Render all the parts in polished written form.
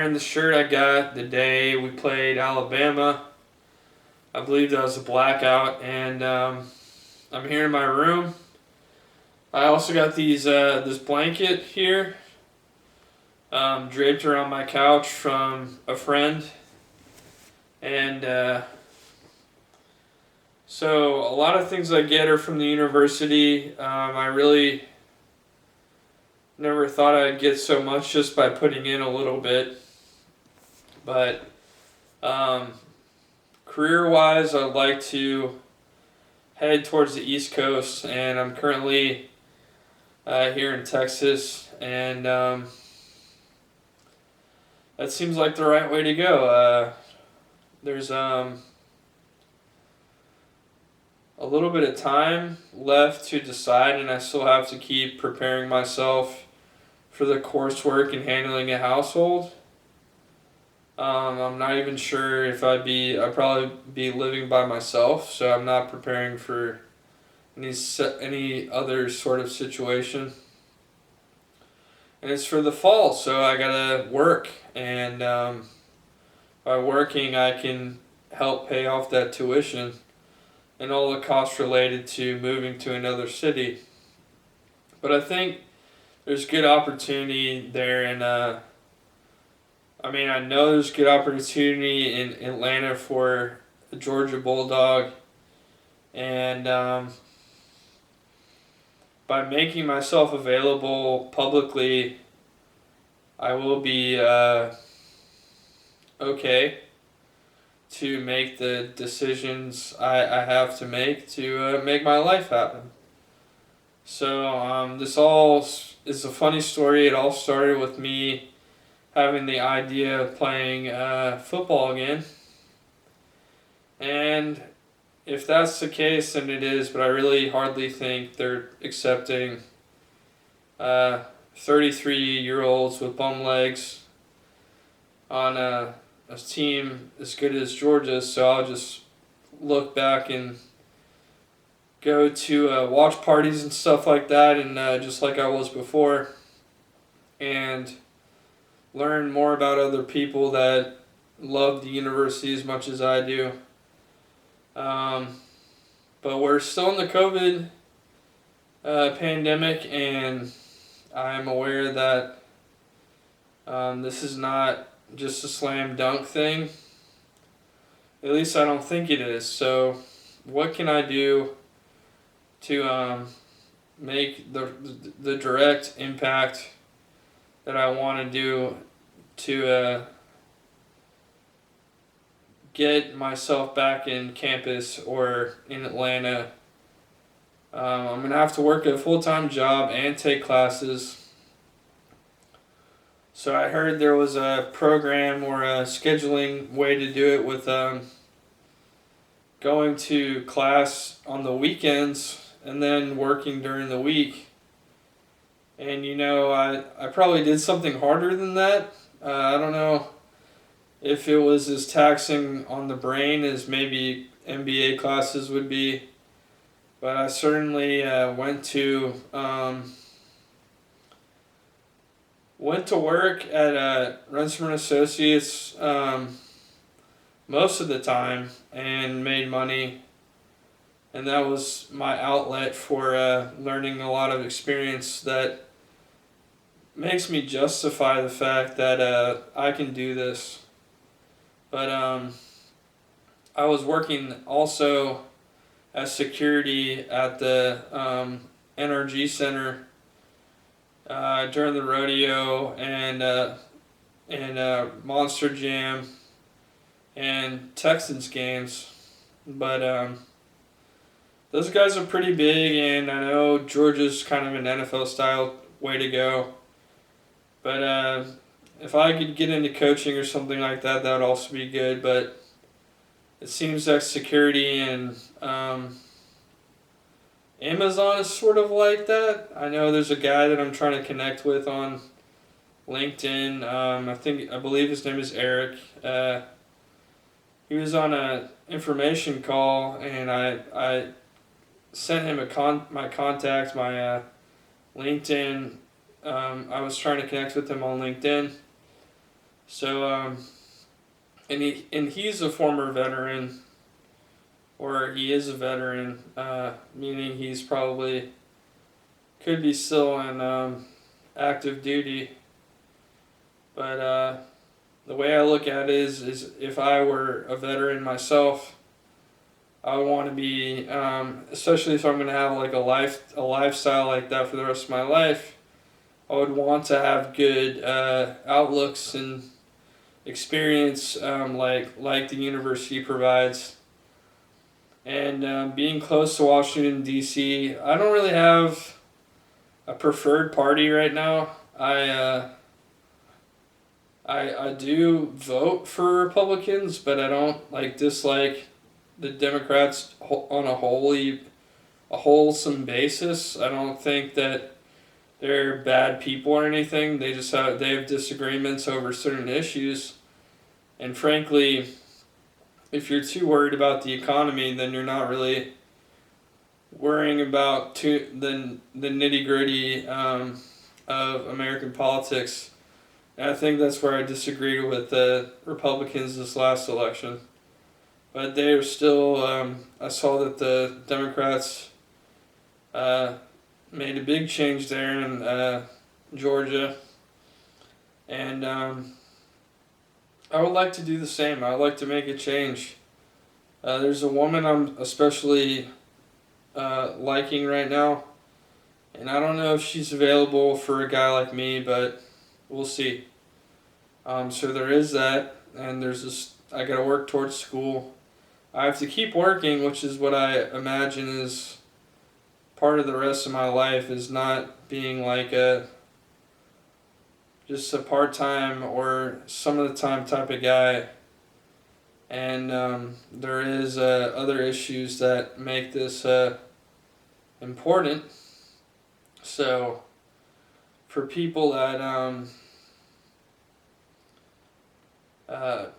Wearing the shirt I got the day we played Alabama. I believe that was a blackout, and I'm here in my room. I also got this blanket here draped around my couch from a friend, and so a lot of things I get are from the university. I really never thought I'd get so much just by putting in a little bit, but um, career-wise, I'd like to head towards the East Coast, and I'm currently here in Texas, and that seems like the right way to go. There's a little bit of time left to decide, and I still have to keep preparing myself for the coursework and handling a household. I'm not even sure if I'd probably be living by myself, so I'm not preparing for any other sort of situation. And it's for the fall, so I gotta work, and by working, I can help pay off that tuition and all the costs related to moving to another city. But I think there's good opportunity there, and I know there's good opportunity in Atlanta for a Georgia Bulldog, and by making myself available publicly, I will be okay to make the decisions I have to make my life happen. So this all is a funny story. It all started with me having the idea of playing football again. And if that's the case, then it is, but I really hardly think they're accepting 33-year-olds with bum legs on a team as good as Georgia's, so I'll just look back and go to watch parties and stuff like that, and just like I was before, and learn more about other people that love the university as much as I do. But we're still in the COVID pandemic, and I'm aware that this is not just a slam dunk thing. At least I don't think it is. So what can I do to make the direct impact that I want to do to get myself back in campus or in Atlanta? I'm going to have to work a full-time job and take classes. So I heard there was a program or a scheduling way to do it with going to class on the weekends and then working during the week. And I probably did something harder than that. I don't know if it was as taxing on the brain as maybe MBA classes would be, but I certainly went to work at Rensselaer Associates most of the time and made money, and that was my outlet for learning a lot of experience that makes me justify the fact that I can do this. But I was working also as security at the NRG Center during the rodeo and Monster Jam and Texans games. But those guys are pretty big, and I know Georgia's kind of an NFL style way to go. But if I could get into coaching or something like that, that would also be good. But it seems like security and Amazon is sort of like that. I know there's a guy that I'm trying to connect with on LinkedIn. I believe his name is Eric. He was on a information call, and I sent him my contact, my LinkedIn. I was trying to connect with him on LinkedIn. So he's a former veteran, or he is a veteran, meaning he's probably could be still in active duty. But the way I look at it is if I were a veteran myself, I would want to be, especially if I'm going to have like a lifestyle like that for the rest of my life. I would want to have good outlooks and experience, like the university provides. And being close to Washington D.C., I don't really have a preferred party right now. I do vote for Republicans, but I don't like dislike the Democrats on a wholesome basis. I don't think that they're bad people or anything. They have disagreements over certain issues, and frankly, if you're too worried about the economy, then you're not really worrying about the nitty gritty of American politics. And I think that's where I disagreed with the Republicans this last election. But they are still. I saw that the Democrats made a big change there in Georgia, and I would like to do the same. I would like to make a change. There's a woman I'm especially liking right now, and I don't know if she's available for a guy like me, but we'll see. So there is that, and there's this. I gotta work towards school. I have to keep working, which is what I imagine is part of the rest of my life, is not being like just a part-time or some of the time type of guy. And there is other issues that make this important. So for people that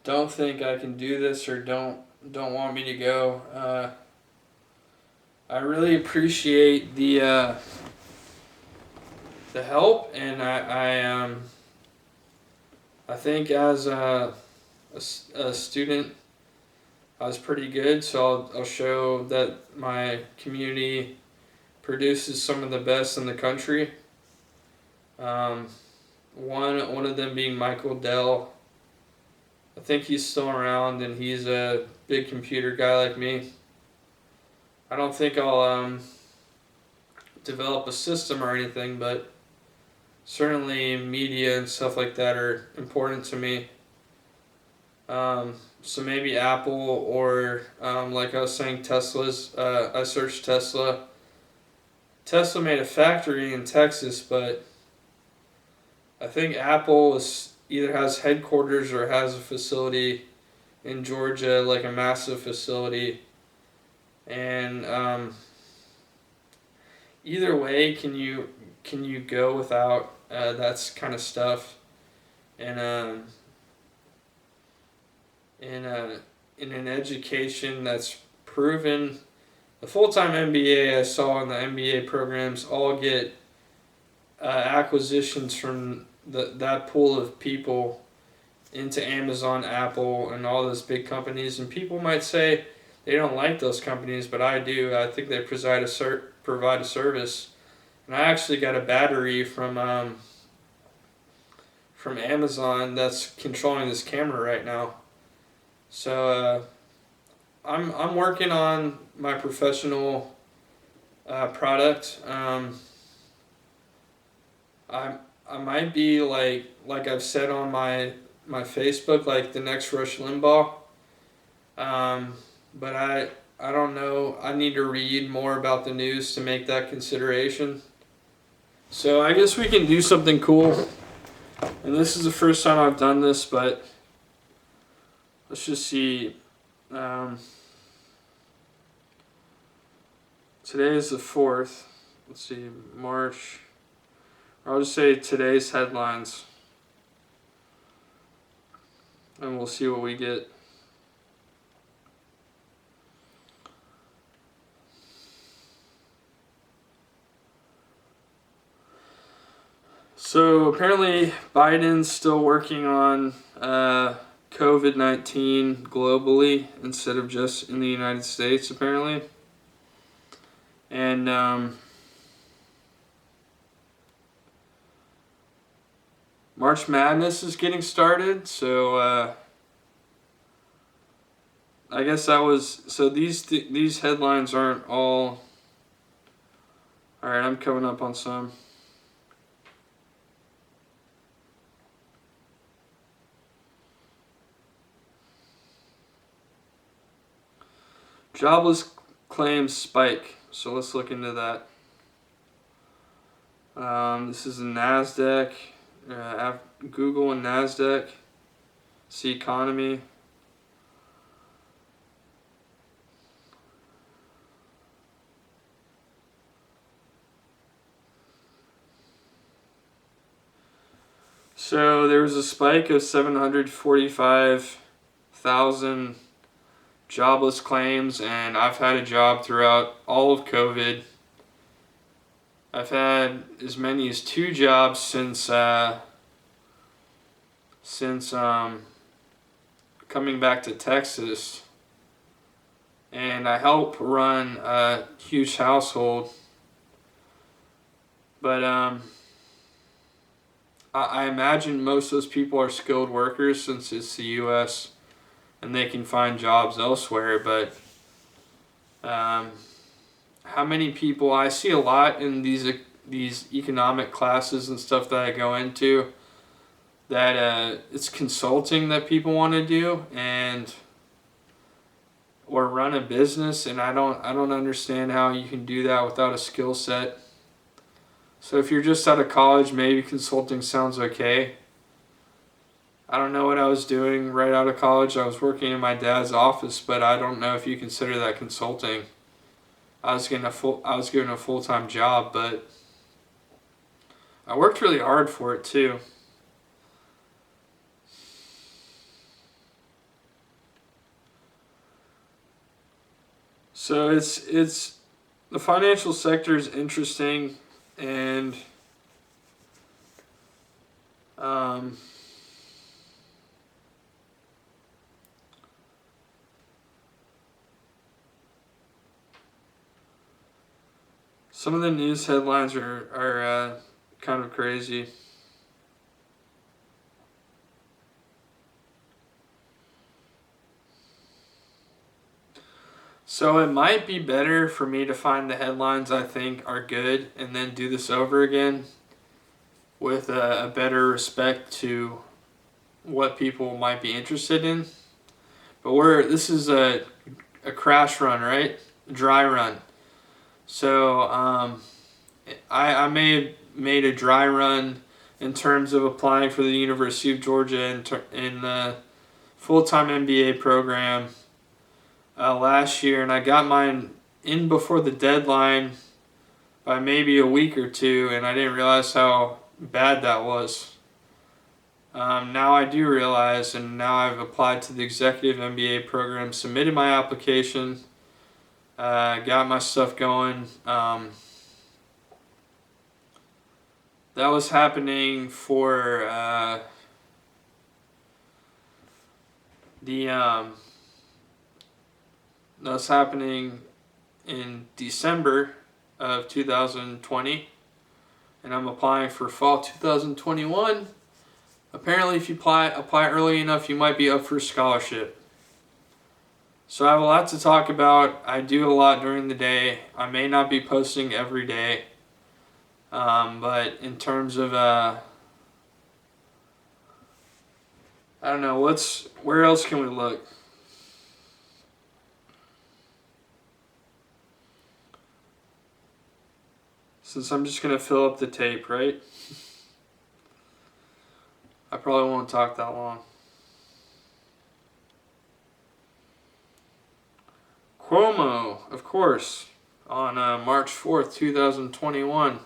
don't think I can do this or don't want me to go, I really appreciate the help, and I think as a student I was pretty good, so I'll show that my community produces some of the best in the country. One of them being Michael Dell. I think he's still around, and he's a big computer guy like me. I don't think I'll develop a system or anything, but certainly media and stuff like that are important to me. So maybe Apple or like I was saying, Tesla's. I searched Tesla. Tesla made a factory in Texas, but I think Apple either has headquarters or has a facility in Georgia, like a massive facility. And either way, can you go without that kind of stuff? And in an education that's proven, the full-time MBA I saw in the MBA programs all get acquisitions from that pool of people into Amazon, Apple, and all those big companies. And people might say they don't like those companies, but I do. I think they provide a service. And I actually got a battery from Amazon that's controlling this camera right now. So I'm working on my professional product. I might be like I've said on my Facebook, like the next Rush Limbaugh. But I don't know. I need to read more about the news to make that consideration. So I guess we can do something cool. And this is the first time I've done this, but let's just see. Today is the 4th. Let's see, March. I'll just say today's headlines. And we'll see what we get. So So apparently Biden's still working on COVID-19 globally instead of just in the United States, apparently. And March Madness is getting started, so I guess that was so. These headlines aren't all. All right, I'm coming up on some. Jobless claims spike. So let's look into that. This is a NASDAQ, Google and NASDAQ. See economy. So there was a spike of 745,000 jobless claims, and I've had a job throughout all of COVID. I've had as many as 2 jobs since coming back to Texas, and I help run a huge household. But I imagine most of those people are skilled workers since it's the U.S. and they can find jobs elsewhere. But how many people I see a lot in these economic classes and stuff that I go into, that it's consulting that people want to do and or run a business, and I don't understand how you can do that without a skill set. So if you're just out of college, maybe consulting sounds okay. I don't know what I was doing right out of college. I was working in my dad's office, but I don't know if you consider that consulting. I was given a full-time job, but I worked really hard for it too. So it's the financial sector is interesting, and some of the news headlines are kind of crazy. So it might be better for me to find the headlines I think are good and then do this over again with a better respect to what people might be interested in. But this is a crash run, right? A dry run. So I may have made a dry run in terms of applying for the University of Georgia in the full-time MBA program last year, and I got mine in before the deadline by maybe a week or two, and I didn't realize how bad that was. Now I do realize, and now I've applied to the executive MBA program, submitted my application, got my stuff going. That was happening for that was happening in December of 2020, and I'm applying for fall 2021. Apparently, if you apply early enough, you might be up for a scholarship. So I have a lot to talk about. I do a lot during the day. I may not be posting every day, but in terms of I don't know, where else can we look? Since I'm just going to fill up the tape, right? I probably won't talk that long. Cuomo, of course, on March 4th, 2021.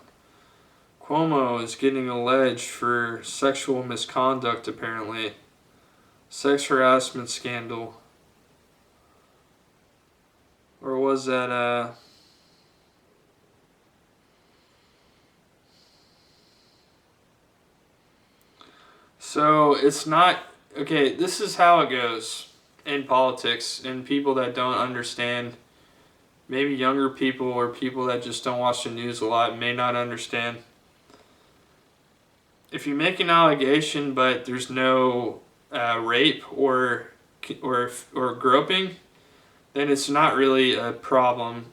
Cuomo is getting alleged for sexual misconduct, apparently. Sex harassment scandal. Or was that So it's not okay. This is how it goes in politics, and people that don't understand, maybe younger people or people that just don't watch the news a lot may not understand. If you make an allegation but there's no rape or groping, then it's not really a problem.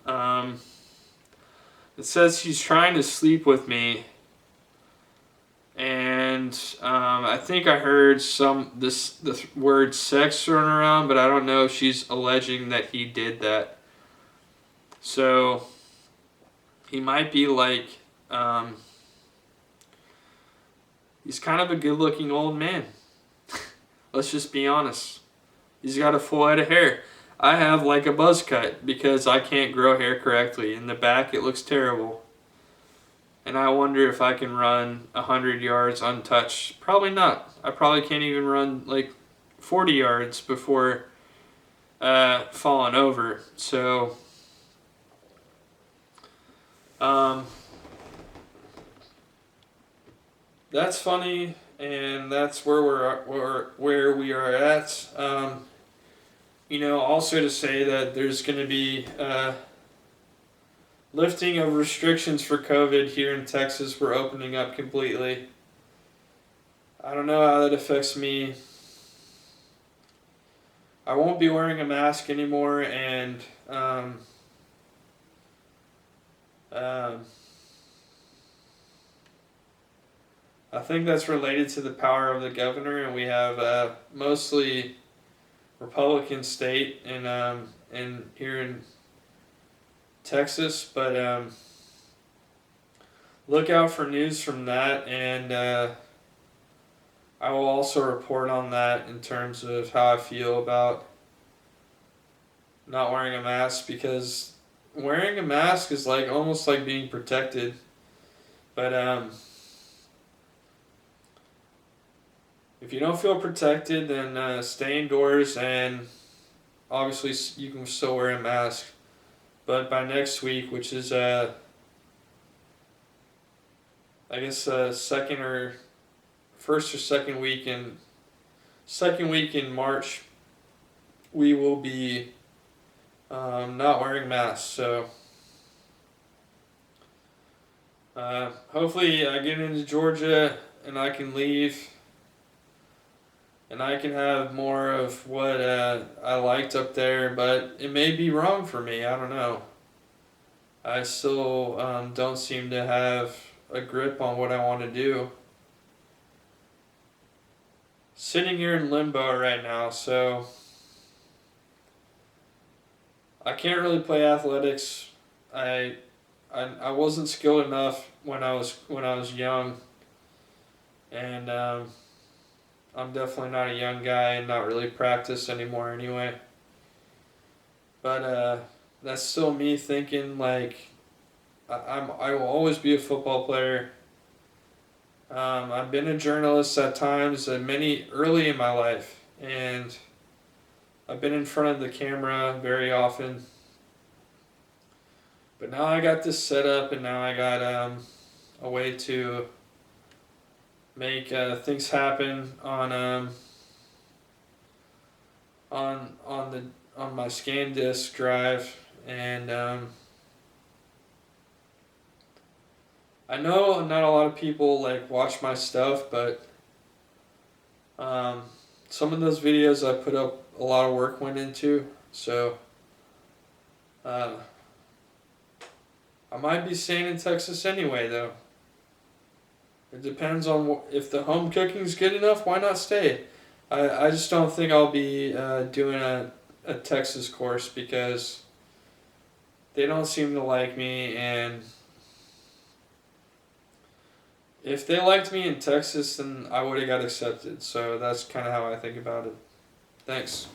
It says he's trying to sleep with me, and I think I heard the word sex thrown around, but I don't know if she's alleging that he did that. So he might be like, he's kind of a good-looking old man. Let's just be honest. He's got a full head of hair. I have like a buzz cut because I can't grow hair correctly. In the back, it looks terrible. And I wonder if I can run 100 yards untouched. Probably not. I probably can't even run like 40 yards before falling over. So, that's funny, and that's where we are at. Also to say that there's going to be lifting of restrictions for COVID here in Texas. We're opening up completely. I don't know how that affects me. I won't be wearing a mask anymore, and I think that's related to the power of the governor, and we have mostly Republican state in here in Texas, but look out for news from that, and I will also report on that in terms of how I feel about not wearing a mask, because wearing a mask is like almost like being protected, but if you don't feel protected, then stay indoors, and obviously you can still wear a mask. But by next week, which is I guess first or second week in March, we will be not wearing masks. So hopefully I get into Georgia and I can leave. And I can have more of what I liked up there, but it may be wrong for me. I don't know. I still don't seem to have a grip on what I want to do. Sitting here in limbo right now, so I can't really play athletics. I wasn't skilled enough when I was young, and I'm definitely not a young guy and not really practice anymore anyway. But that's still me thinking like I will always be a football player. I've been a journalist at times, many early in my life, and I've been in front of the camera very often. But now I got this set up, and now I got a way to make things happen on my ScanDisk drive, and I know not a lot of people like watch my stuff, but some of those videos I put up a lot of work went into, so I might be staying in Texas anyway though. It depends on if the home cooking's good enough, why not stay? I just don't think I'll be doing a Texas course because they don't seem to like me, and if they liked me in Texas, then I would have got accepted. So that's kind of how I think about it. Thanks.